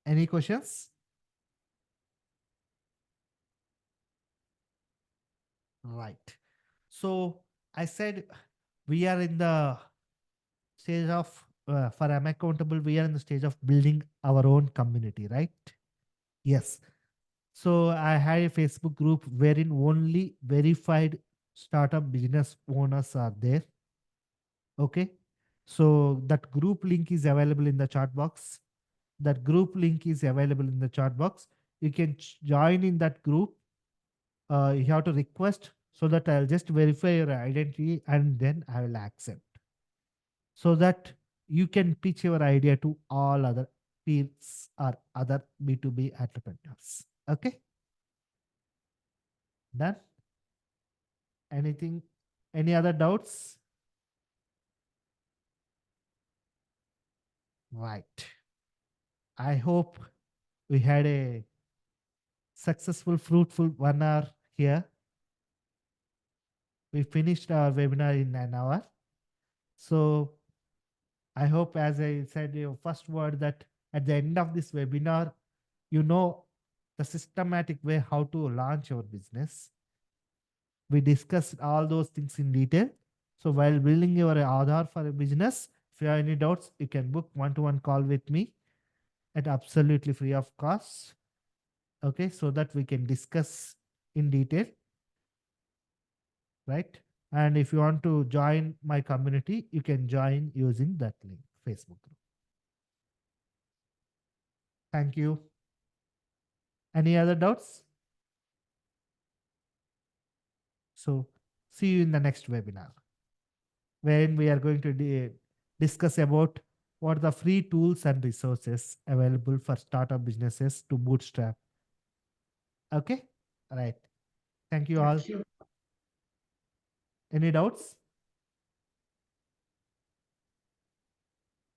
Any questions? Right. So I said we are in the stage of for I'm accountable. We are in the stage of building our own community, right? Yes. So I had a Facebook group wherein only verified startup business owners are there. Okay. So that group link is available in the chat box. That group link is available in the chat box. You can join in that group. You have to request so that I'll just verify your identity and then I will accept so that you can pitch your idea to all other peers or other B2B entrepreneurs. Okay, done. Anything, any other doubts? Right. I hope we had a successful, fruitful 1 hour here. We finished our webinar in an hour. So I hope, as I said, your first word that at the end of this webinar, you know the systematic way how to launch your business. We discussed all those things in detail. So while building your Aadhaar for a business, if you have any doubts, you can book one-to-one call with me at absolutely free of cost. Okay, so that we can discuss in detail, right? And if you want to join my community, you can join using that link, Facebook group. Thank you. Any other doubts? So see you in the next webinar, wherein we are going to discuss about what are the free tools and resources available for startup businesses to bootstrap. Okay, all right. Thank you all. Any doubts?